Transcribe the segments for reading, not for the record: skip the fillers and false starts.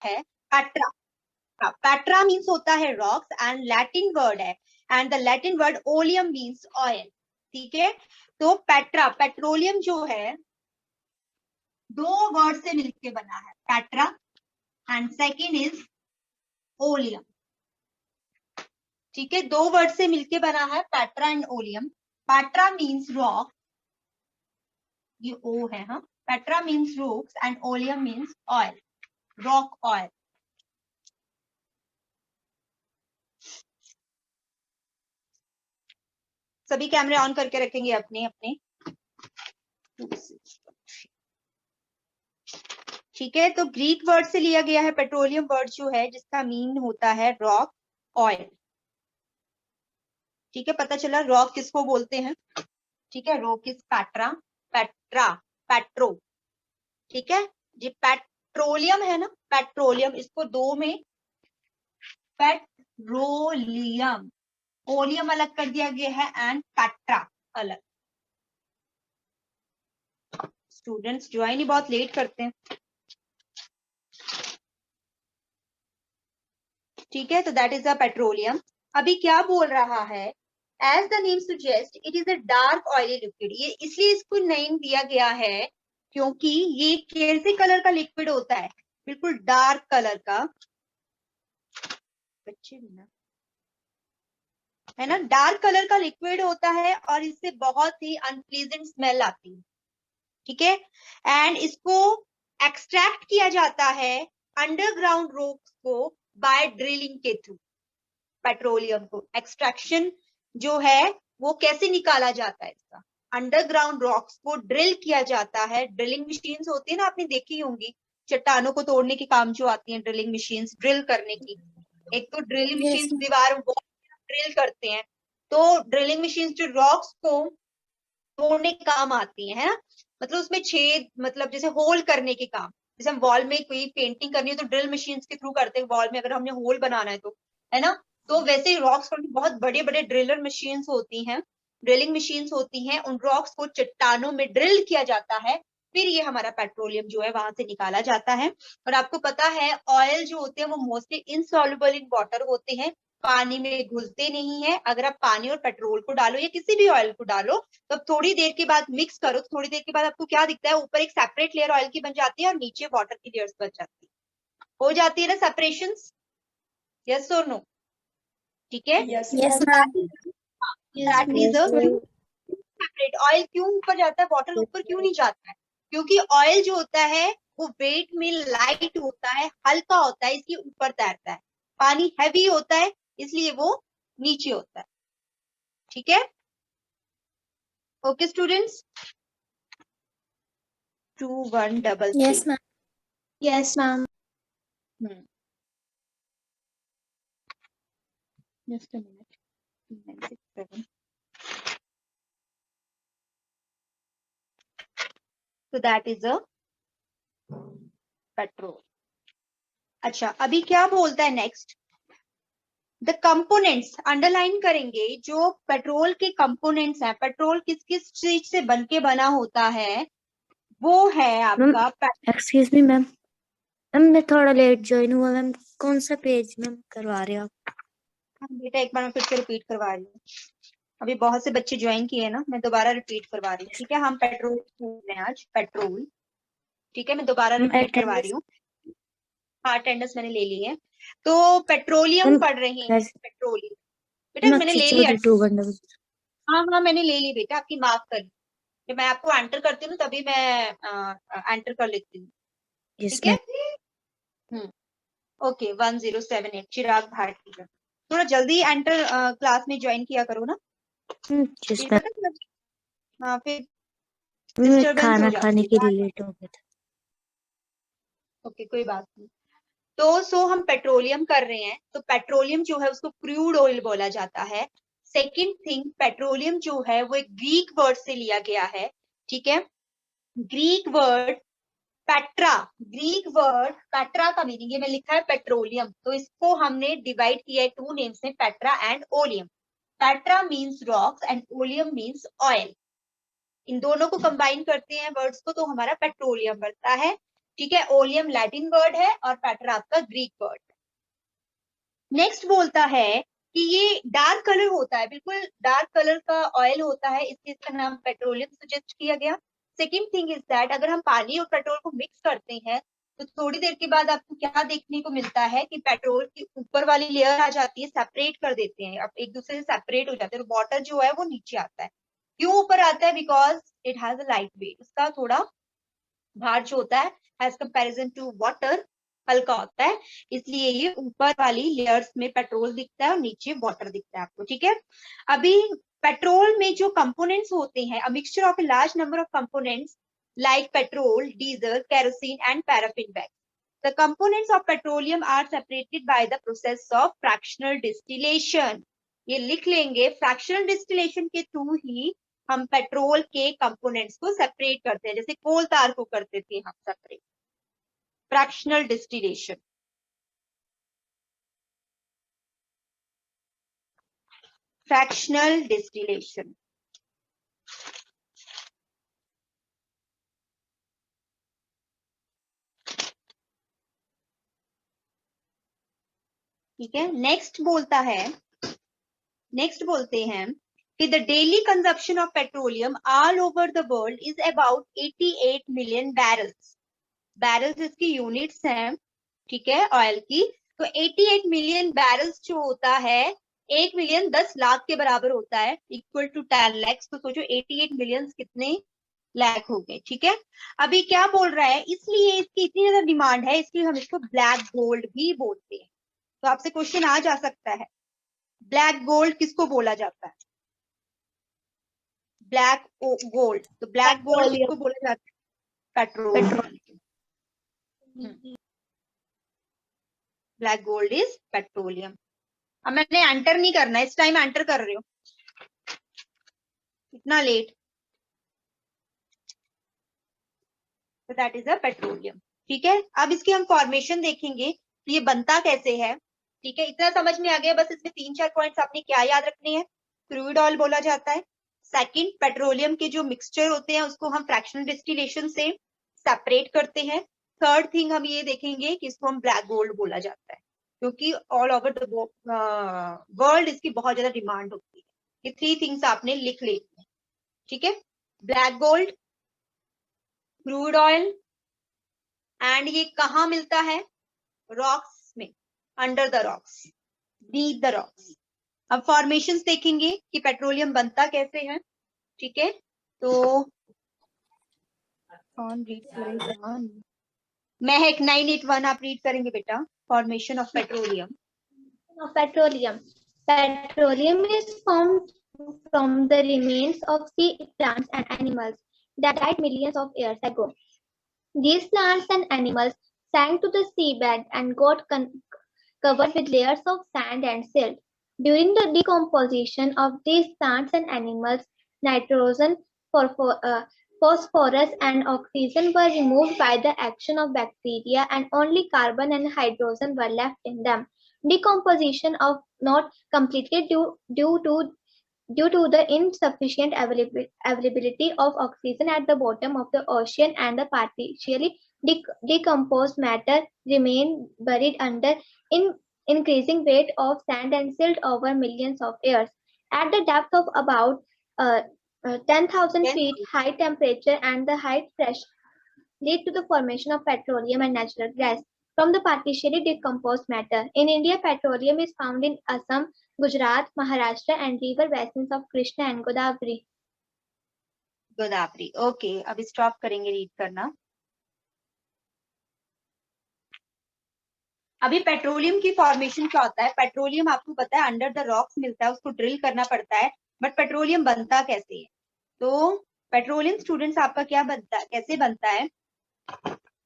है Petra. Petra means होता है रॉक्स एंड लैटिन वर्ड है, and the Latin word oleum means oil. ठीक है, तो पेट्रा पेट्रोलियम जो है दो वर्ड से मिलके बना है, Petra and second is oleum. ठीक है, दो वर्ड से मिलके बना है Petra and oleum. Petra means rock, ये ओ है, हाँ, Petra means rocks and oleum means oil, rock oil. सभी कैमरे ऑन करके रखेंगे अपने अपने। ठीक है, तो ग्रीक वर्ड से लिया गया है पेट्रोलियम वर्ड जो है, जिसका मीन होता है रॉक ऑयल। ठीक है, पता चला रॉक किसको बोलते हैं। ठीक है, rock is Petra, Petra, petro. ठीक है जी, पेट्रोलियम है ना, पेट्रोलियम, इसको दो में पेट्रोलियम, ओलियम अलग कर दिया गया है एंड पेट्रा अलग। स्टूडेंट्स ज्वाइन ही बहुत लेट करते हैं। ठीक है, तो दैट इज द पेट्रोलियम। अभी क्या बोल रहा है, as the name suggest it is a dark oily liquid. ये इसलिए इसको नेम दिया गया है क्योंकि ये कैसे कलर का लिक्विड होता है, बिल्कुल डार्क कलर का। बच्चे भी ना, है ना, डार्क कलर का लिक्विड होता है और इससे बहुत ही अनप्लीजेंट स्मेल आती है। ठीक है, एंड इसको एक्सट्रैक्ट किया जाता है अंडरग्राउंड रॉक्स को बाय ड्रिलिंग के थ्रू। पेट्रोलियम को एक्सट्रैक्शन जो है वो कैसे निकाला जाता है, इसका अंडरग्राउंड रॉक्स को ड्रिल किया जाता है। ड्रिलिंग मशीन्स होती है ना, आपने देखी होंगी, चट्टानों को तोड़ने के काम जो आती हैं ड्रिलिंग मशीन्स, ड्रिल करने की। एक तो ड्रिलिंग मशीन्स दीवार ड्रिल करते हैं, तो ड्रिलिंग मशीन्स जो रॉक्स को तोड़ने के काम आती है ना, मतलब उसमें छेद, मतलब जैसे होल करने के काम। जैसे हम वॉल में कोई पेंटिंग करनी है तो ड्रिल मशीन्स के थ्रू करते हैं, वॉल में अगर हमने होल बनाना है तो, है ना। तो वैसे ही रॉक्स पर बहुत बड़े बड़े ड्रिलर मशीन्स होती हैं, ड्रिलिंग मशीन्स होती हैं, उन रॉक्स को चट्टानों में ड्रिल किया जाता है, फिर ये हमारा पेट्रोलियम जो है वहां से निकाला जाता है। और आपको पता है ऑयल जो होते हैं वो मोस्टली इनसॉल्युबल इन वाटर होते हैं, पानी में घुलते नहीं है। अगर आप पानी और पेट्रोल को डालो या किसी भी ऑयल को डालो, तो थोड़ी देर के बाद मिक्स करो, तो थोड़ी देर के बाद आपको क्या दिखता है, ऊपर एक सेपरेट लेयर ऑयल की बन जाती है और नीचे वाटर की लेयर्स बच जाती है, हो जाती है ना सेपरेशन। यस और नो? ठीक है, Yes, that is a separate. Oil क्यों ऊपर जाता है, वाटर ऊपर क्यों नहीं जाता है? क्योंकि ऑयल जो होता है वो वेट में लाइट होता है, हल्का होता है, इसलिए ऊपर तैरता है। पानी हैवी होता है इसलिए वो नीचे होता है। ठीक है, okay students. 2133। yes, ma'am. Just a minute. 967. So that is a petrol. अच्छा, अभी क्या बोलता है नेक्स्ट, द कंपोनेंट्स अंडरलाइन करेंगे। जो पेट्रोल के कंपोनेंट्स हैं, पेट्रोल किस किस चीज से बनके बना होता है, वो है आपका एक्सक्यूज मी मैम, मैं थोड़ा लेट ज्वाइन हुआ मैम, कौन सा पेज मैम करवा रहे हो आप? बेटा एक बार मैं फिर से रिपीट करवा रही हूँ, अभी बहुत से बच्चे ज्वाइन किए ना, मैं दोबारा रिपीट करवा रही हूँ। ठीक है, हम पेट्रोल स्कूल में आज पेट्रोल। ठीक है, मैं दोबारा रिपीट करवा रही हूँ। हाँ, अटेंडेंस मैंने ले ली है। तो पेट्रोलियम पढ़ रही हैं, पेट्रोलियम। बेटा मैंने ले लिया। हाँ हाँ मैंने ले ली बेटा, आपकी माफ कर ली। जब मैं आपको एंटर करती हूँ तभी मैं एंटर कर लेती हूँ। ठीक है, ओके। 1078 चिराग भारती का। थोड़ा जल्दी एंटर क्लास में ज्वाइन किया करो ना, फिर पता चला। हाँ, फिर डिस्टर्बेंस खाना हो जाती खाने है। के लिए लेट हो गया था। ओके, कोई बात नहीं। तो हम पेट्रोलियम कर रहे हैं, तो पेट्रोलियम जो है उसको क्रूड ऑयल बोला जाता है। सेकंड थिंग, पेट्रोलियम जो है वो एक ग्रीक वर्ड से लिया गया है। ठीक है, Greek word Petra, Greek word Petra का मीनिंग ये में लिखा है पेट्रोलियम, तो इसको हमने डिवाइड किया है टू नेम्स में, petra and oleum. Petra means rocks and oleum means oil. इन दोनों को कंबाइन करते हैं वर्ड्स को, तो हमारा पेट्रोलियम बनता है। ठीक है, ओलियम लैटिन वर्ड है और पैटर आपका ग्रीक वर्ड। नेक्स्ट बोलता है कि ये डार्क कलर होता है, बिल्कुल डार्क कलर का ऑयल होता है, इसलिए इसका नाम पेट्रोलियम सजेस्ट किया गया। सेकेंड थिंग इज दैट अगर हम पानी और पेट्रोल को मिक्स करते हैं तो थोड़ी देर के बाद आपको क्या देखने को मिलता है कि पेट्रोल की ऊपर वाली लेयर आ जाती है, सेपरेट कर देते हैं, अब एक दूसरे से सेपरेट हो जाते हैं, तो वाटर जो है वो नीचे आता है। क्यों ऊपर आता है? Because it has a light weight, उसका थोड़ा भार जो होता है एज कंपेरिजन टू वाटर हल्का होता है, इसलिए ये ऊपर वाली लेयर्स में पेट्रोल दिखता है और नीचे वाटर दिखता है आपको। ठीक है, अभी पेट्रोल में जो कंपोनेंट्स होते हैं, a mixture of a large number of components like petrol, diesel, kerosene and paraffin wax. The components of petroleum are separated by the process of fractional distillation. ये लिख लेंगे, fractional distillation के through ही हम petrol के components को separate करते हैं, जैसे कोल तार को करते थे हम separate, fractional distillation. Fractional distillation ठीक है। नेक्स्ट बोलते हैं कि the daily consumption of petroleum all over the world is about 88 million barrels. Barrels इसकी यूनिट्स हैं, ठीक है, ऑयल की। तो 88 मिलियन बैरल्स जो होता है 1 मिलियन 10 लाख के बराबर होता है, इक्वल टू 10 लाख। तो सोचो 88 मिलियन कितने लाख हो गए। ठीक है, अभी क्या बोल रहा है, इसलिए इसकी इतनी ज्यादा डिमांड है, इसलिए हम इसको ब्लैक गोल्ड भी बोलते हैं। तो आपसे क्वेश्चन आ जा सकता है, ब्लैक गोल्ड किसको बोला जाता है? ब्लैक गोल्ड, तो ब्लैक गोल्ड किसको बोला जाता है? Petrol. Black gold is petroleum. अब मैंने एंटर नहीं करना है, इस टाइम एंटर कर रहे हो, इतना लेट। तो दैट इज अ पेट्रोलियम। ठीक है, अब इसकी हम फॉर्मेशन देखेंगे, तो ये बनता कैसे है। ठीक है, इतना समझ में आ गया, बस इसमें 3-4 पॉइंट्स आपने क्या याद रखने हैं। क्रूड ऑयल बोला जाता है। सेकंड, पेट्रोलियम के जो मिक्सचर होते हैं उसको हम फ्रैक्शनल डिस्टिलेशन से सेपरेट करते हैं। थर्ड थिंग हम ये देखेंगे कि इसको हम ब्लैक गोल्ड बोला जाता है, क्योंकि ऑल ओवर द वर्ल्ड इसकी बहुत ज्यादा डिमांड होती है। ये 3 थिंग्स आपने लिख ली है। ठीक है, black gold, crude oil, and ये कहाँ मिलता है? रॉक्स में, under the rocks, beat the rocks. अब फॉर्मेशंस देखेंगे कि पेट्रोलियम बनता कैसे है। ठीक है, तो कौन रीड करेगा? महक 981 आप रीड करेंगे बेटा, formation of petroleum. Petroleum. Petroleum is formed from the remains of sea plants and animals that died millions of years ago. These plants and animals sank to the seabed and got covered with layers of sand and silt. During the decomposition of these plants and animals, nitrogen, phosphorus, and oxygen were removed by the action of bacteria, and only carbon and hydrogen were left in them. Decomposition of not completed due to the insufficient availability of oxygen at the bottom of the ocean, and the partially decomposed matter remained buried under increasing weight of sand and silt over millions of years. At the depth of about 10,000 feet, high temperature and the high pressure lead to the formation of petroleum and natural gas from the partially decomposed matter. In India, petroleum is found in Assam, Gujarat, Maharashtra, and river basins of Krishna and Godavari. Godavari, okay. अब stop करेंगे read करना। अभी petroleum की formation क्या होता है? Petroleum आपको पता है अंडर द रॉक्स मिलता है, उसको ड्रिल करना पड़ता है, बट पेट्रोलियम बनता कैसे है? तो पेट्रोलियम स्टूडेंट्स आपका क्या बनता है, कैसे बनता है?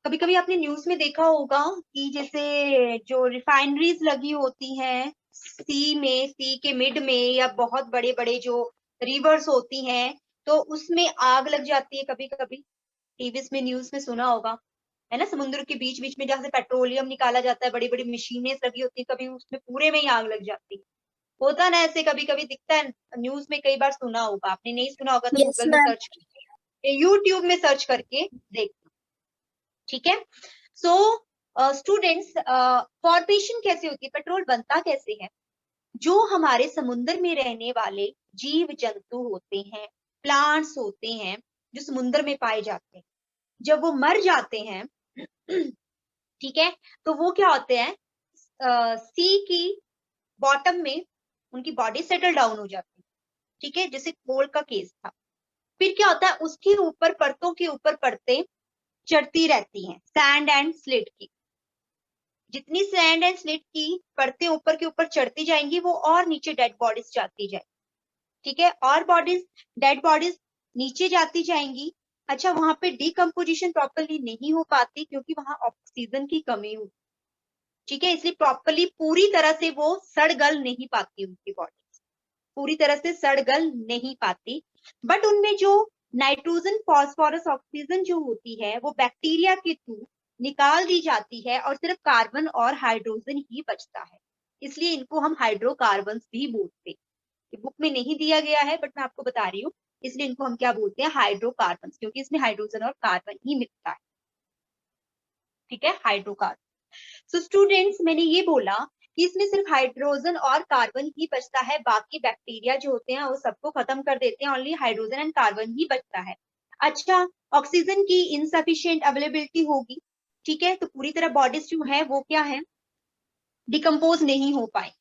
कभी कभी आपने न्यूज में देखा होगा कि जैसे जो रिफाइनरीज लगी होती हैं सी के मिड में, या बहुत बड़े बड़े जो रिवर्स होती हैं, तो उसमें आग लग जाती है। कभी कभी टीवी में, न्यूज में सुना होगा, है ना, समुद्र के बीच बीच में जहाँ से पेट्रोलियम निकाला जाता है, बड़ी बड़ी मशीनें लगी होती है, कभी उसमें पूरे में ही आग लग जाती है। होता ना ऐसे, कभी कभी दिखता है न्यूज में, कई बार सुना होगा। आपने नहीं सुना होगा तो Yes, गूगल में ma'am. सर्च करके, यूट्यूब में सर्च करके देख। ठीक है। सो स्टूडेंट्स, फॉर्मेशन कैसे होती है, पेट्रोल बनता कैसे है? जो हमारे समुद्र में रहने वाले जीव जंतु होते हैं, प्लांट्स होते हैं, जो समुद्र में पाए जाते हैं, जब वो मर जाते हैं ठीक है, तो वो क्या होते हैं, सी की बॉटम में उनकी बॉडी सेटल डाउन हो जाती है। ठीक है, जैसे कोल का केस था। फिर क्या होता है, उसके ऊपर परतों के ऊपर परतें चढ़ती रहती हैं, सैंड एंड स्लिट की। जितनी सैंड एंड स्लिट की परतें ऊपर के ऊपर चढ़ती जाएंगी, वो और नीचे डेड बॉडीज जाती जाए। ठीक है, और बॉडीज, डेड बॉडीज नीचे जाती जाएंगी। अच्छा, वहां पे डिकम्पोजिशन प्रॉपरली नहीं हो पाती क्योंकि वहां ऑक्सीजन की कमी होती। ठीक है, इसलिए प्रॉपरली पूरी तरह से वो सड़ गल नहीं पाती, उनकी बॉडी पूरी तरह से सड़ गल नहीं पाती। बट उनमें जो नाइट्रोजन, फॉस्फोरस, ऑक्सीजन जो होती है, वो बैक्टीरिया के थ्रू निकाल दी जाती है और सिर्फ कार्बन और हाइड्रोजन ही बचता है। इसलिए इनको हम हाइड्रोकार्बन्स भी बोलते हैं। बुक में नहीं दिया गया है बट मैं आपको बता रही हूँ, इसलिए इनको हम क्या बोलते हैं, हाइड्रोकार्बन्स, क्योंकि इसमें हाइड्रोजन और कार्बन ही मिलता है। ठीक है, हाइड्रोकार्बन। सो स्टूडेंट्स, मैंने ये बोला कि इसमें सिर्फ हाइड्रोजन और कार्बन ही बचता है, बाकी बैक्टीरिया जो होते हैं वो सबको खत्म कर देते हैं, ओनली हाइड्रोजन एंड कार्बन ही बचता है। अच्छा, ऑक्सीजन की इनसफिशिएंट अवेलेबिलिटी होगी। ठीक है, तो पूरी तरह बॉडीज जो है वो क्या है, डिकम्पोज नहीं हो पाएंगे।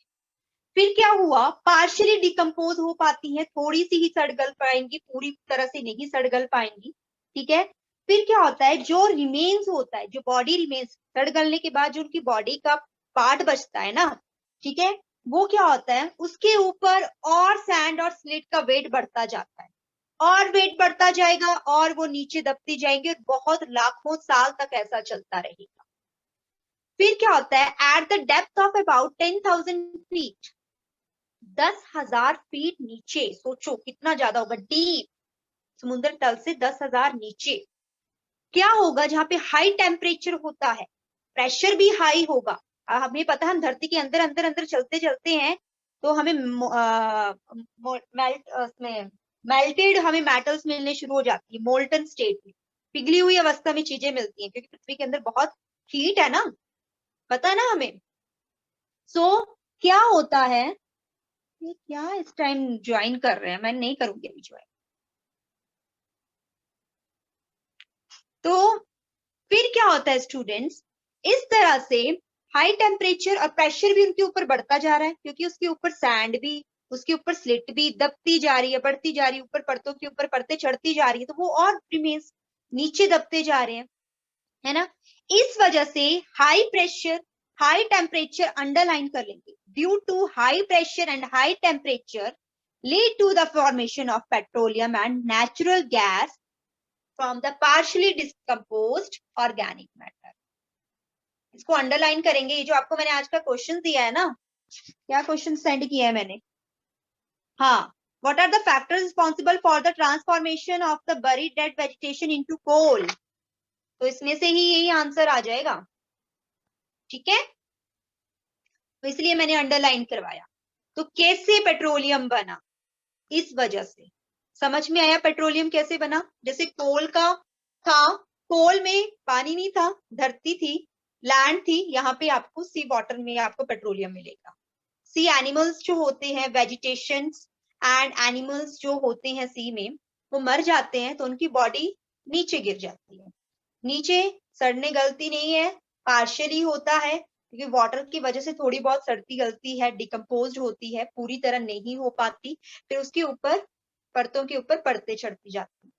फिर क्या हुआ, पार्शियली डिकम्पोज हो पाती है, थोड़ी सी ही सड़ गल पाएंगी, पूरी तरह से नहीं सड़ गल पाएंगी। ठीक है, फिर क्या होता है, जो रिमेन्स होता है, जो बॉडी रिमेन्स, सड़ गलने के बाद जो उनकी बॉडी का पार्ट बचता है ना, ठीक है, वो क्या होता है, उसके ऊपर और सैंड और स्लिट का वेट बढ़ता जाता है, और वेट बढ़ता जाएगा और वो नीचे दबती जाएंगे, और बहुत लाखों साल तक ऐसा चलता रहेगा। फिर क्या होता है, at the depth of about 10,000 feet, 10,000 feet नीचे, सोचो कितना ज्यादा होगा, डीप, समुद्र तल से 10,000 नीचे क्या होगा, जहां पे हाई टेम्परेचर होता है, प्रेशर भी हाई होगा। हमें पता है, हम धरती के अंदर अंदर अंदर चलते चलते हैं तो हमें मेल्टेड हमें मेटल्स मिलने शुरू हो जाती है, मोल्टन स्टेट में, पिघली हुई अवस्था में चीजें मिलती हैं, क्योंकि पृथ्वी के अंदर बहुत हीट है ना, पता है ना हमें। सो क्या होता है, ये क्या इस टाइम ज्वाइन कर रहे हैं, मैं नहीं करूंगी अभी ज्वाइन। तो फिर क्या होता है स्टूडेंट्स, इस तरह से हाई टेम्परेचर और प्रेशर भी उनके ऊपर बढ़ता जा रहा है, क्योंकि उसके ऊपर सैंड भी, उसके ऊपर स्लिट भी दबती जा रही है, बढ़ती जा रही है, ऊपर परतों के ऊपर परतें चढ़ती जा रही है, तो वो और रिमेन्स नीचे दबते जा रहे हैं, है ना। इस वजह से high pressure, high temperature underline कर लेंगे, due to high pressure and high temperature lead to the formation of petroleum and natural gas from the partially decomposed organic matter. इसको अंडरलाइन करेंगे, ये जो आपको मैंने आज का क्वेश्चन दिया है ना, क्या क्वेश्चन सेंड किया है मैंने, हाँ, what are the factors responsible for the transformation of the buried dead vegetation into coal? तो इसमें से ही यही आंसर आ जाएगा। ठीक है, तो इसलिए मैंने अंडरलाइन करवाया। तो कैसे पेट्रोलियम बना, इस वजह से समझ में आया पेट्रोलियम कैसे बना। जैसे कोल का था, कोल में पानी नहीं था, धरती थी, लैंड थी, यहाँ पे आपको सी वाटर में आपको पेट्रोलियम मिलेगा। सी एनिमल्स जो होते हैं, वेजिटेशन एंड एनिमल्स जो होते हैं सी में, वो मर जाते हैं तो उनकी बॉडी नीचे गिर जाती है। नीचे सड़ने गलती नहीं है, पार्शियली होता है, क्योंकि वाटर की वजह से थोड़ी बहुत सड़ती गलती है, डिकम्पोज होती है, पूरी तरह नहीं हो पाती। फिर उसके ऊपर परतों के ऊपर परतें चढ़ती जाती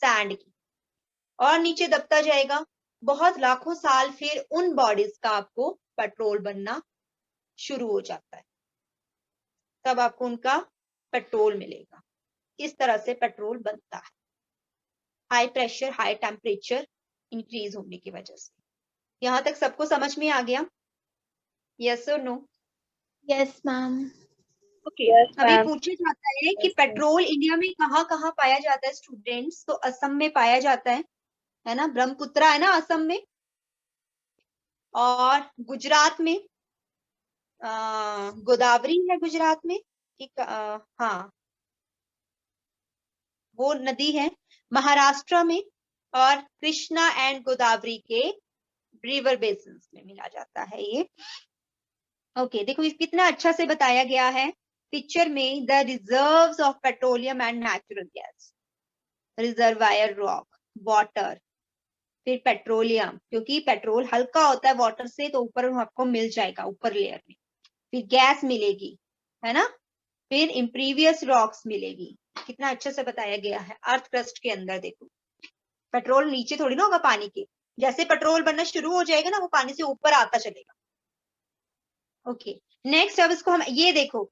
सैंड की, और नीचे दबता जाएगा बहुत लाखों साल, फिर उन बॉडीज का आपको पेट्रोल बनना शुरू हो जाता है, तब आपको उनका पेट्रोल मिलेगा। इस तरह से पेट्रोल बनता है, high pressure, high temperature increase होने की वजह से। यहाँ तक सबको समझ में आ गया, यस और नो? Yes ma'am. ओके, अभी पूछा जाता है कि पेट्रोल इंडिया में कहाँ कहाँ पाया जाता है स्टूडेंट्स, तो असम में पाया जाता है ना, ब्रह्मपुत्रा है ना असम में, और गुजरात में गोदावरी है गुजरात में, ठीक, हाँ वो नदी है। महाराष्ट्र में और कृष्णा एंड गोदावरी के रिवर बेसिन्स में मिला जाता है ये। ओके, देखो इस कितना अच्छा से बताया गया है पिक्चर में, the reserves of petroleum and natural gas, reservoir rock, water, फिर पेट्रोलियम, क्योंकि पेट्रोल हल्का होता है वाटर से तो ऊपर आपको मिल जाएगा ऊपर लेयर में, फिर गैस मिलेगी, है ना, फिर इम्प्रीवियस रॉक्स मिलेगी। कितना अच्छे से बताया गया है। अर्थ क्रस्ट के अंदर देखो पेट्रोल नीचे थोड़ी ना होगा पानी के, जैसे पेट्रोल बनना शुरू हो जाएगा ना वो पानी से ऊपर आता चलेगा। ओके, नेक्स्ट अब इसको हम ये देखो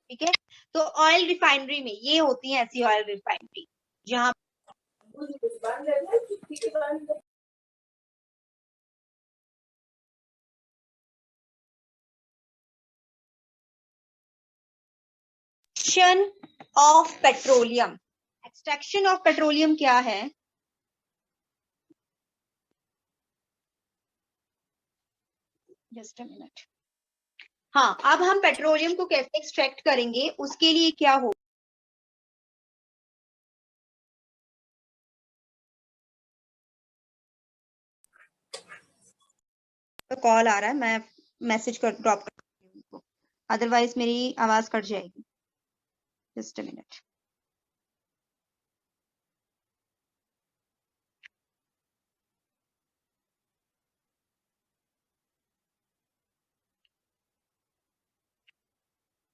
ठीक है, तो ऑयल रिफाइनरी में ये होती है ऐसी ऑयल रिफाइनरी जहां of petroleum, extraction of petroleum क्या है, जस्ट अ मिनट। हाँ, अब हम पेट्रोलियम को कैसे एक्सट्रैक्ट करेंगे उसके लिए क्या हो, तो कॉल आ रहा है, मैं मैसेज कर ड्रॉप कर उनको, अदरवाइज मेरी आवाज कट जाएगी। Just a minute.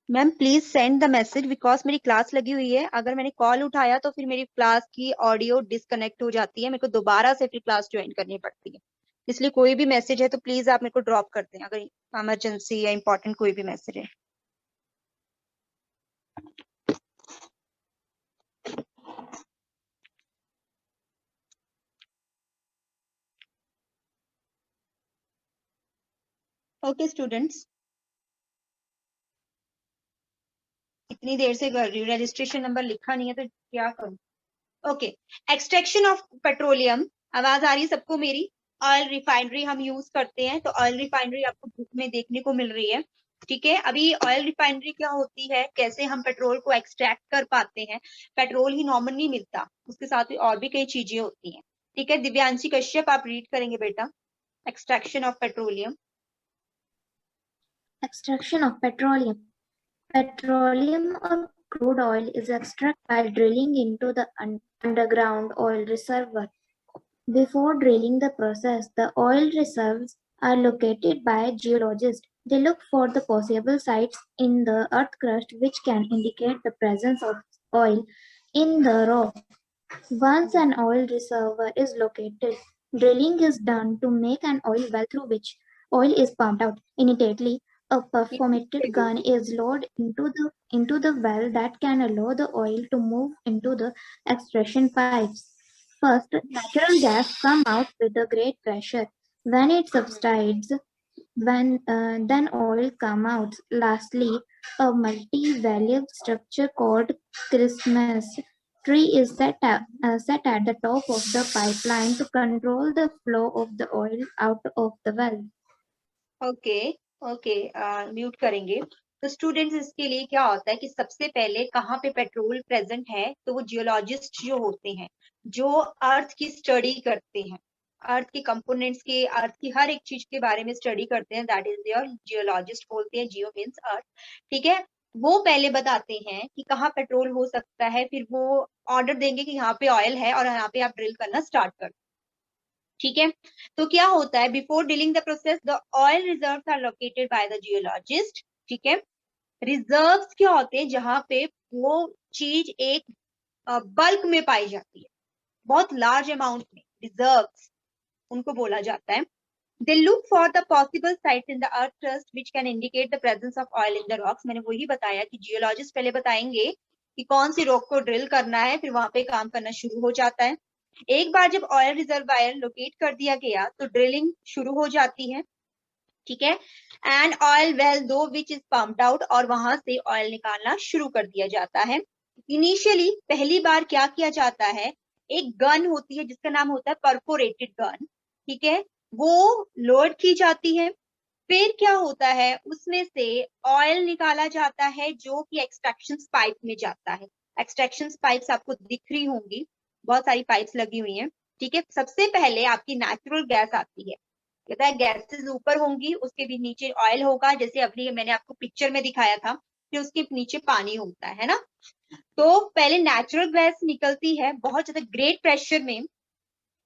Ma'am please send the message because मेरी क्लास लगी हुई है, अगर मैंने कॉल उठाया तो फिर मेरी क्लास की ऑडियो डिस्कनेक्ट हो जाती है, मेरे को दोबारा से फिर क्लास ज्वाइन करनी पड़ती है, इसलिए कोई भी मैसेज है तो प्लीज आप मेरे को ड्रॉप कर दें अगर इमरजेंसी या इंपॉर्टेंट कोई भी मैसेज है। ओके स्टूडेंट्स, इतनी देर से कर रही हूँ, रजिस्ट्रेशन नंबर लिखा नहीं है तो क्या करूँ। ओके, एक्सट्रैक्शन ऑफ पेट्रोलियम, आवाज आ रही है सबको मेरी। ऑयल रिफाइनरी हम यूज करते हैं, तो ऑयल रिफाइनरी आपको बुक में देखने को मिल रही है, ठीक है। अभी ऑयल रिफाइनरी क्या होती है, कैसे हम पेट्रोल को एक्सट्रैक्ट कर पाते हैं, पेट्रोल ही नॉर्मल नहीं मिलता, उसके साथ ही और भी कई चीजें होती हैं, ठीक है। दिव्यांशी कश्यप आप रीड करेंगे बेटा, extraction of petroleum. Extraction of petroleum. Petroleum or crude oil is extracted by drilling into the underground oil reservoir. Before drilling the process, the oil reserves are located by geologists. They look for the possible sites in the earth crust which can indicate the presence of oil in the rock. Once an oil reservoir is located, drilling is done to make an oil well through which oil is pumped out. Immediately, a perforated gun is loaded into the well that can allow the oil to move into the extraction pipes. First, natural gas comes out with a great pressure. When it subsides, then oil comes out. Lastly, a multi-valve structure called Christmas tree is set at the top of the pipeline to control the flow of the oil out of the well. Okay okay, mute करेंगे। तो students इसके लिए क्या होता है कि सबसे पहले कहाँ पे पेट्रोल प्रेजेंट है, तो वो जियोलॉजिस्ट जो होते हैं जो अर्थ की स्टडी करते हैं, अर्थ के कंपोनेंट्स के, अर्थ की हर एक चीज के बारे में स्टडी करते हैं, दैट इज योर जियोलॉजिस्ट, बोलते हैं जियो मीन्स अर्थ, ठीक है। वो पहले बताते हैं कि कहाँ पेट्रोल हो सकता है, फिर वो ऑर्डर देंगे कि यहाँ पे ऑयल है और यहाँ पे आप ड्रिल करना स्टार्ट कर, ठीक है। तो क्या होता है, before dealing the process the oil reserves are located by the geologist, ठीक है। रिजर्व्स क्या होते हैं, जहां पे वो चीज एक बल्क में पाई जाती है, बहुत लार्ज अमाउंट में, रिजर्व्स उनको बोला जाता है। They look for the possible sites in the earth crust which can indicate the presence of oil in the rocks. मैंने वही बताया कि जियोलॉजिस्ट पहले बताएंगे कि कौन सी रॉक को ड्रिल करना है, फिर वहां पे काम करना शुरू हो जाता है। एक बार जब ऑयल रिजर्वायर लोकेट कर दिया गया तो ड्रिलिंग शुरू हो जाती है, ठीक है। एंड ऑयल वेल दो विच इज पम्प्ड आउट, और वहां से ऑयल निकालना शुरू कर दिया जाता है। इनिशियली पहली बार क्या किया जाता है एक गन होती है जिसका नाम होता है परफोरेटेड गन, ठीक है, वो लोड की जाती है। फिर क्या होता है, उसमें से ऑयल निकाला जाता है जो कि एक्सट्रैक्शन पाइप में जाता है। एक्सट्रैक्शन पाइप्स आपको दिख रही होंगी, बहुत सारी पाइप्स लगी हुई हैं, ठीक है। सबसे पहले आपकी नेचुरल गैस आती है, कहता है गैसेस ऊपर होंगी, उसके भी नीचे ऑयल होगा, जैसे अभी मैंने आपको पिक्चर में दिखाया था कि उसके नीचे पानी होता है ना। तो पहले नेचुरल गैस निकलती है बहुत ज्यादा ग्रेट प्रेशर में,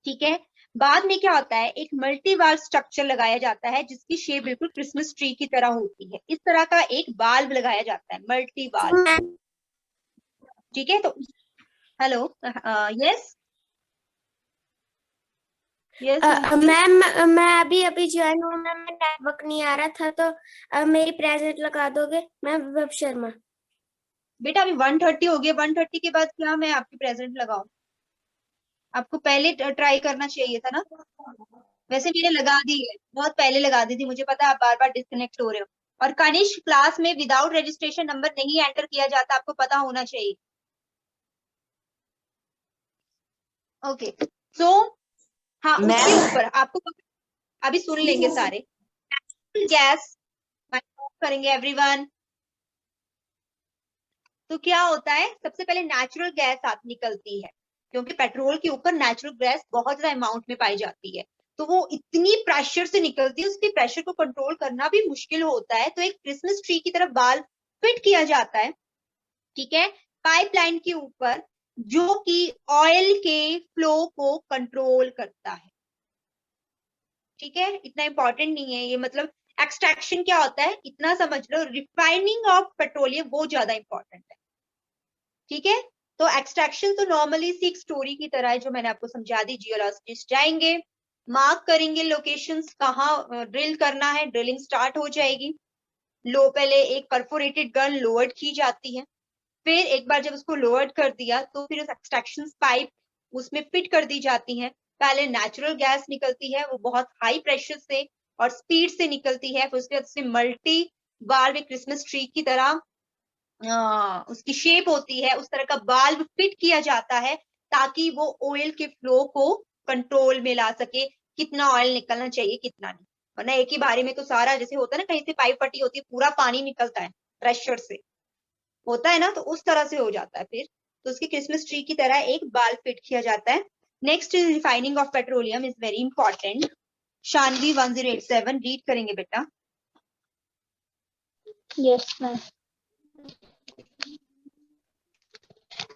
ठीक है। बाद में क्या होता है, एक मल्टी वाल्व स्ट्रक्चर लगाया जाता है जिसकी शेप बिल्कुल क्रिसमस ट्री की तरह होती है। इस तरह का एक वाल्व लगाया जाता है, मल्टी वाल्व, ठीक है। तो हेलो, यस यस मैम मैं अभी अभी ज्वाइन हुआ मैम, नेटवर्क नहीं आ रहा था, तो मेरी प्रेजेंट लगा दोगे मैम? वैभव शर्मा। बेटा अभी 1:30 हो गया, 1:30 के बाद क्या मैं आपकी प्रेजेंट लगाऊं? आपको पहले ट्राई करना चाहिए था ना। वैसे मैंने लगा दी है, बहुत पहले लगा दी थी, मुझे पता है आप बार बार डिस्कनेक्ट हो रहे हो। और कनिष्क क्लास में विदाउट रजिस्ट्रेशन नंबर नहीं एंटर किया जाता, आपको पता होना चाहिए। ओके, सो हाँ, उसके ऊपर आपको अभी सुन लेंगे सारे। गैस करेंगे एवरीवन। तो क्या होता है, सबसे पहले नेचुरल गैस निकलती है, क्योंकि पेट्रोल के ऊपर नेचुरल गैस बहुत ज्यादा अमाउंट में पाई जाती है, तो वो इतनी प्रेशर से निकलती है, उसके प्रेशर को कंट्रोल करना भी मुश्किल होता है। तो एक क्रिसमस ट्री की तरफ बाल फिट किया जाता है, ठीक है, पाइपलाइन के ऊपर, जो कि ऑयल के फ्लो को कंट्रोल करता है, ठीक है। इतना इंपॉर्टेंट नहीं है ये, मतलब एक्सट्रैक्शन क्या होता है इतना समझ लो, रिफाइनिंग ऑफ पेट्रोलियम वो ज्यादा इंपॉर्टेंट है, ठीक है। तो एक्सट्रैक्शन तो नॉर्मली सी एक स्टोरी की तरह है जो मैंने आपको समझा दी। जियोलॉजिस्ट जाएंगे, मार्क करेंगे लोकेशंस, कहाँ ड्रिल करना है, ड्रिलिंग स्टार्ट हो जाएगी। लो पहले एक परफोरेटेड गन लोअर्ड की जाती है, फिर एक बार जब उसको लोअर्ड कर दिया तो फिर उस एक्सट्रैक्शन पाइप उसमें फिट कर दी जाती है। पहले नेचुरल गैस निकलती है, वो बहुत हाई प्रेशर से और स्पीड से निकलती है, फिर उसके बाद उसमें मल्टी वाल्व क्रिसमस ट्री की तरह उसकी शेप होती है, उस तरह का बाल्ब फिट किया जाता है ताकि वो ऑयल के फ्लो को कंट्रोल में ला सके, कितना ऑयल निकलना चाहिए कितना नहीं। वरना एक ही बारी में तो सारा, जैसे होता है ना कहीं से पाइप फटी होती है पूरा पानी निकलता है प्रेशर से, होता है ना, तो उस तरह से हो जाता है फिर। तो उसकी क्रिसमस ट्री की तरह एक बाल्ब फिट किया जाता है। Next is refining of petroleum, is very important. Shanvi 1087 read करेंगे बेटा। Yes, ma'am.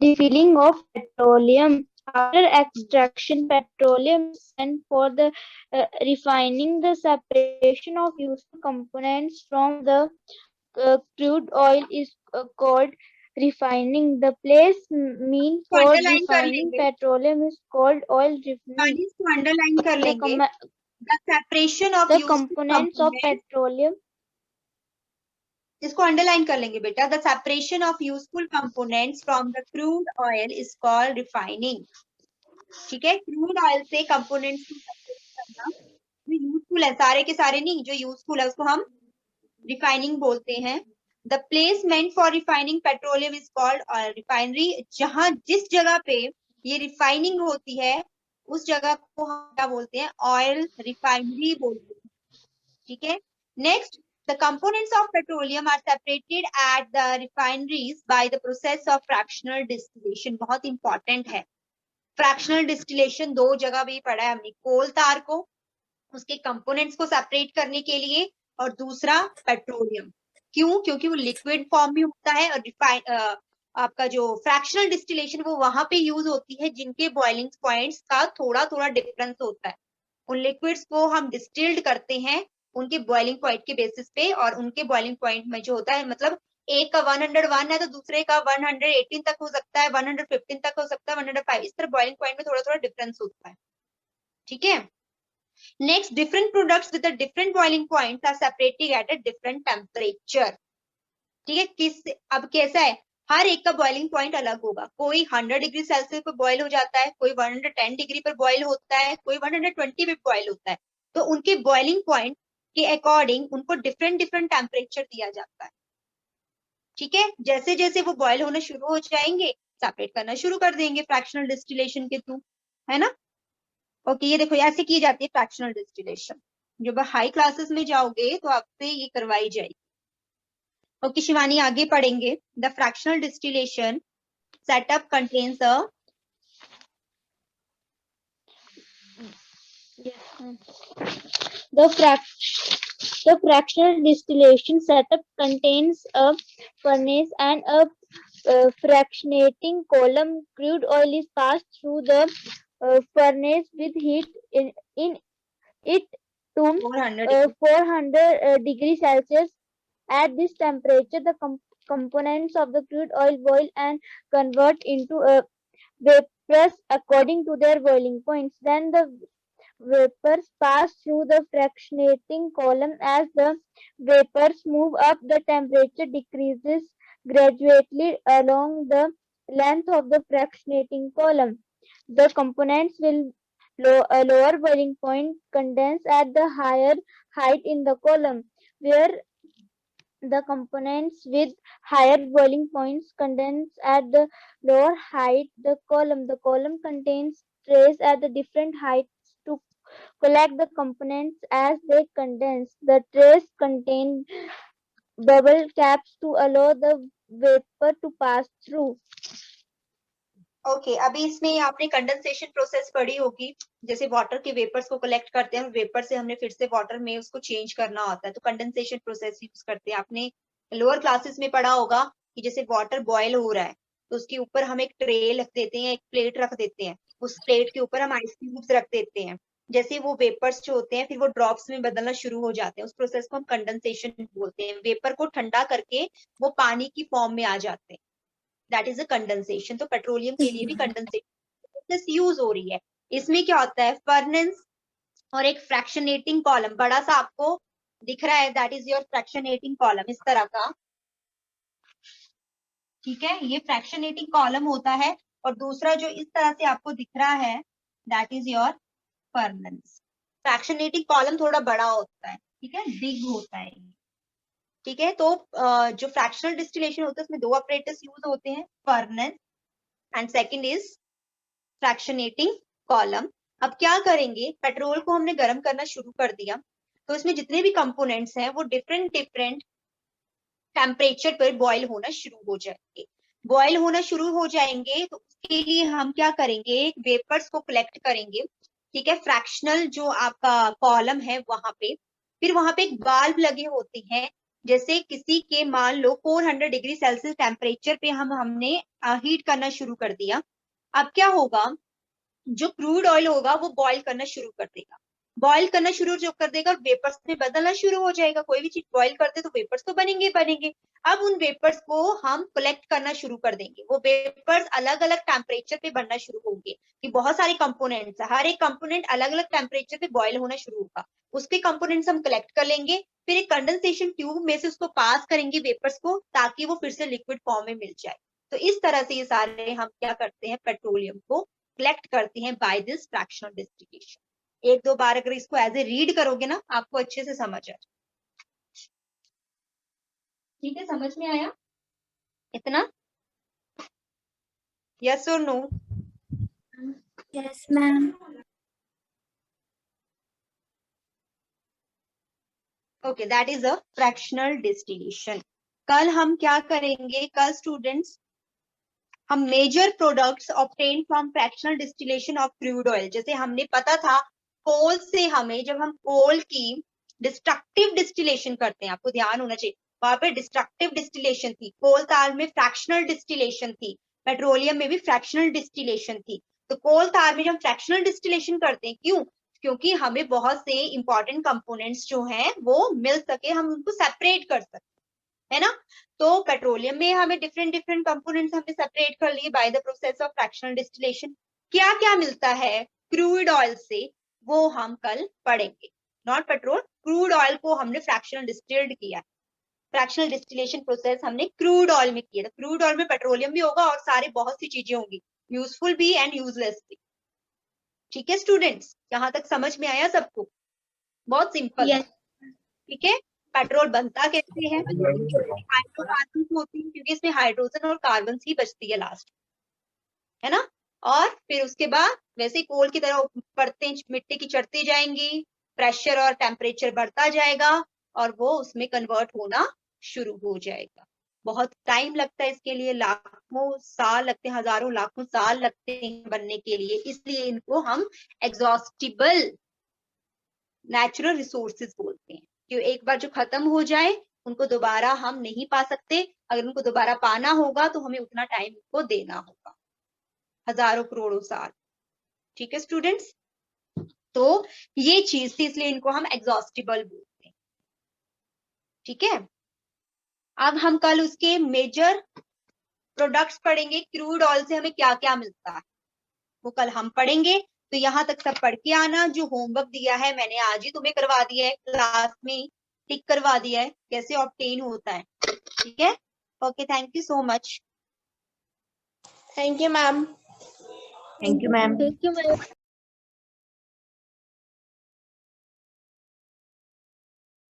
Refilling of petroleum. After extraction, petroleum is sent for the refining. The separation of useful components from the crude oil is called refining. The place mean तो for underline कर refining लेंगे, petroleum is called oil refining. इसको underline कर The, लेंगे। The separation of the useful components of component, petroleum. इसको underline कर लेंगे बेटा। The separation of useful components from the crude oil is called refining, ठीक है। क्रूड ऑयल से कंपोनेंट्स को सेपरेट करना, जो यूजफुल है, सारे के सारे नहीं, जो यूजफुल है उसको हम रिफाइनिंग बोलते हैं। The place meant for refining petroleum is called refinery. जहां जिस जगह पे ये रिफाइनिंग होती है उस जगह को हम क्या बोलते हैं, ऑयल रिफाइनरी बोलते हैं, ठीक है। Next, the components of petroleum are separated at the refineries by the process of fractional distillation। बहुत इंपॉर्टेंट है, फ्रैक्शनल डिस्टिलेशन दो जगह भी पढ़ा है हमने, कोल तार को उसके कंपोनेंट्स को सेपरेट करने के लिए, और दूसरा पेट्रोलियम। क्यों? क्योंकि वो लिक्विड फॉर्म में होता है, और आपका जो फ्रैक्शनल डिस्टिलेशन वो वहां पे यूज होती है जिनके बॉइलिंग पॉइंट्स का थोड़ा थोड़ा डिफरेंस होता है। उन लिक्विड्स को हम डिस्टिल्ड करते हैं उनके बॉइलिंग पॉइंट के बेसिस पे, और उनके बॉइलिंग पॉइंट में जो होता है, मतलब एक का 101 है तो दूसरे का 118 तक हो सकता है, 115 तक हो सकता है, 105, इस तरह बॉइलिंग पॉइंट में थोड़ा थोड़ा डिफरेंस होता है, ठीक है। Next, different products with a different boiling points are separated at a different temperature, ठीक है। अब कैसा है, हर एक का बॉइलिंग पॉइंट अलग होगा। कोई 100 डिग्री सेल्सियस पर बॉइल हो जाता है, कोई 110 डिग्री पर बॉइल होता है, कोई 120 पे बॉइल होता है। तो उनके बॉइलिंग पॉइंट के अकॉर्डिंग उनको डिफरेंट डिफरेंट टेम्परेचर दिया जाता है, ठीक है। जैसे जैसे वो बॉइल होना शुरू हो जाएंगे सेपरेट करना शुरू कर देंगे फ्रैक्शनल डिस्टिलेशन के थ्रू, है ना। ओके, ये देखो ऐसे की जाती है फ्रैक्शनल डिस्टिलेशन। जब हाई क्लासेस में जाओगे तो आपसे ये करवाई जाएगी। ओके शिवानी, आगे पढ़ेंगे। The fractional distillation setup contains a The fractional distillation setup contains a furnace and a fractionating column. Crude oil is passed through the furnace with heat in it to 400 400 degrees Celsius. At this temperature, the components of the crude oil boil and convert into vapors according to their boiling points. Then the vapors pass through the fractionating column. As the vapors move up, the temperature decreases gradually along the length of the fractionating column. The components will lower boiling point condense at the higher height in the column, where the components with higher boiling points condense at the lower height the column contains trays at the different heights to collect the components as they condense. The trays contain bubble caps to allow the vapor to pass through. Okay अभी इसमें आपने condensation process पढ़ी होगी। जैसे water के vapours को collect करते हैं, वेपर से हमने फिर से वाटर में उसको चेंज करना होता है, तो कंडेंसेशन प्रोसेस यूज करते हैं। आपने लोअर क्लासेस में पढ़ा होगा कि जैसे वाटर बॉयल हो रहा है तो उसके ऊपर हम एक ट्रे रख देते हैं, एक प्लेट रख देते हैं, उस प्लेट के ऊपर हम आइस क्यूब्स रख देते हैं। जैसे वो वेपर्स जो होते हैं फिर वो ड्रॉप्स में बदलना शुरू हो जाते हैं, उस प्रोसेस को हम कंडेंसेशन बोलते हैं। वेपर को ठंडा करके वो पानी की फॉर्म में आ जाते हैं, दैट इज अ कंडेंसेशन। तो पेट्रोलियम के लिए भी कंडेंसेशन प्रोसेस यूज हो रही है। इसमें क्या होता है, फर्नेस और एक फ्रैक्शनेटिंग कॉलम बड़ा सा आपको दिख रहा है, that is your fractionating column, इस तरह का, ठीक है। ये फ्रैक्शनेटिंग कॉलम होता है। और दूसरा जो इस तरह से आपको दिख रहा है that is your furnace. Fractionating column थोड़ा बड़ा होता है, ठीक है, बिग होता है, ठीक है। तो जो फ्रैक्शनल डिस्टिलेशन होता है उसमें दो ऑपरेटर्स यूज होते हैं, furnace and second is fractionating column. अब क्या करेंगे, पेट्रोल को हमने गर्म करना शुरू कर दिया तो इसमें जितने भी कंपोनेंट्स हैं वो डिफरेंट डिफरेंट टेम्परेचर पर बॉयल होना शुरू हो जाएंगे। बॉयल होना शुरू हो जाएंगे तो उसके लिए हम क्या करेंगे, वेपर्स को कलेक्ट करेंगे, ठीक है, फ्रैक्शनल जो आपका कॉलम है वहां पे। फिर वहां पे एक बाल्ब लगे होते हैं, जैसे किसी के मान लो 400 डिग्री सेल्सियस टेम्परेचर पे हमने हीट करना शुरू कर दिया। अब क्या होगा, जो क्रूड ऑयल होगा वो बॉईल करना शुरू कर देगा। बॉईल करना शुरू जो कर देगा, वेपर्स में बदलना शुरू हो जाएगा। कोई भी चीज बॉईल करते तो वेपर्स तो बनेंगे बनेंगे। अब उन वेपर्स को हम कलेक्ट करना शुरू कर देंगे। वो वेपर्स अलग अलग टेम्परेचर पे बनना शुरू होंगे, कि बहुत सारे कंपोनेंट्स है, हर एक कंपोनेंट अलग अलग टेम्परेचर पे बॉईल होना शुरू होगा। उसके कंपोनेंट्स हम कलेक्ट कर लेंगे, फिर एक कंडेंसेशन ट्यूब में से उसको पास करेंगे वेपर्स को, ताकि वो फिर से लिक्विड फॉर्म में मिल जाए। तो इस तरह से ये सारे हम क्या करते हैं, पेट्रोलियम को कलेक्ट करते हैं बाय दिस फ्रैक्शनल डिस्टिलेशन। एक दो बार अगर इसको एज ए रीड करोगे ना, आपको अच्छे से समझ आ जाए, ठीक है। समझ में आया इतना, यस और no? Yes ma'am. Okay, that is a fractional distillation. कल हम क्या करेंगे, कल स्टूडेंट्स हम major products obtain from fractional distillation of crude oil. जैसे हमने पता था कोल से हमें, जब हम कोल की डिस्ट्रक्टिव डिस्टिलेशन करते हैं, आपको ध्यान होना चाहिए वहां पे डिस्ट्रक्टिव डिस्टिलेशन थी, कोल तार में फ्रैक्शनल डिस्टिलेशन थी, पेट्रोलियम में भी फ्रैक्शनल डिस्टिलेशन थी। तो कोल तार में जब फ्रैक्शनल डिस्टिलेशन करते हैं, क्यों? क्योंकि हमें बहुत से इंपॉर्टेंट कंपोनेंट्स जो हैं वो मिल सके, हम उनको सेपरेट कर सके, है ना। तो पेट्रोलियम में हमें डिफरेंट डिफरेंट कंपोनेंट्स हमने सेपरेट कर लिए by the process of fractional distillation. क्या क्या मिलता है क्रूड ऑयल से, वो हम कल पढ़ेंगे। नॉट पेट्रोल, क्रूड ऑयल को हमने फ्रैक्शनल डिस्टिल्ड किया, फ्रैक्शनल डिस्टिलेशन प्रोसेस हमने क्रूड ऑयल में किया। क्रूड ऑयल में पेट्रोलियम भी होगा और सारे बहुत सी चीजें होंगी, यूजफुल भी एंड यूजलेस भी, ठीक है स्टूडेंट्स। यहाँ तक समझ में आया सबको? बहुत सिंपल है, ठीक है। पेट्रोल बनता कैसे है, हाइड्रोकार्बन होती है, क्योंकि इसमें हाइड्रोजन और कार्बन ही बचती है लास्ट, है ना। और फिर उसके बाद वैसे ही कोल की तरह परतें मिट्टी की चढ़ती जाएंगी, प्रेशर और टेम्परेचर बढ़ता जाएगा और वो उसमें कन्वर्ट होना शुरू हो जाएगा। बहुत टाइम लगता है इसके लिए, लाखों साल लगते हैं, हजारों लाखों साल लगते हैं बनने के लिए, इसलिए इनको हम एग्जॉस्टिबल नेचुरल रिसोर्सेज बोलते हैं। कि एक बार जो खत्म हो जाए उनको दोबारा हम नहीं पा सकते, अगर उनको दोबारा पाना होगा तो हमें उतना टाइम को देना होगा, हजारों करोड़ों साल। ठीक है स्टूडेंट्स, तो ये चीज थी, इसलिए इनको हम एग्जॉस्टिबल बोलते हैं। ठीक है, अब हम कल उसके मेजर प्रोडक्ट्स पढ़ेंगे, क्रूड ऑयल से हमें क्या क्या मिलता है वो कल हम पढ़ेंगे। तो यहाँ तक सब पढ़ के आना, जो होमवर्क दिया है मैंने आज ही तुम्हें करवा दिया है, क्लास में टिक करवा दिया है कैसे ऑब्टेन होता है। ठीक है, okay, thank you so much. Thank you ma'am. Thank you ma'am. Thank you ma'am.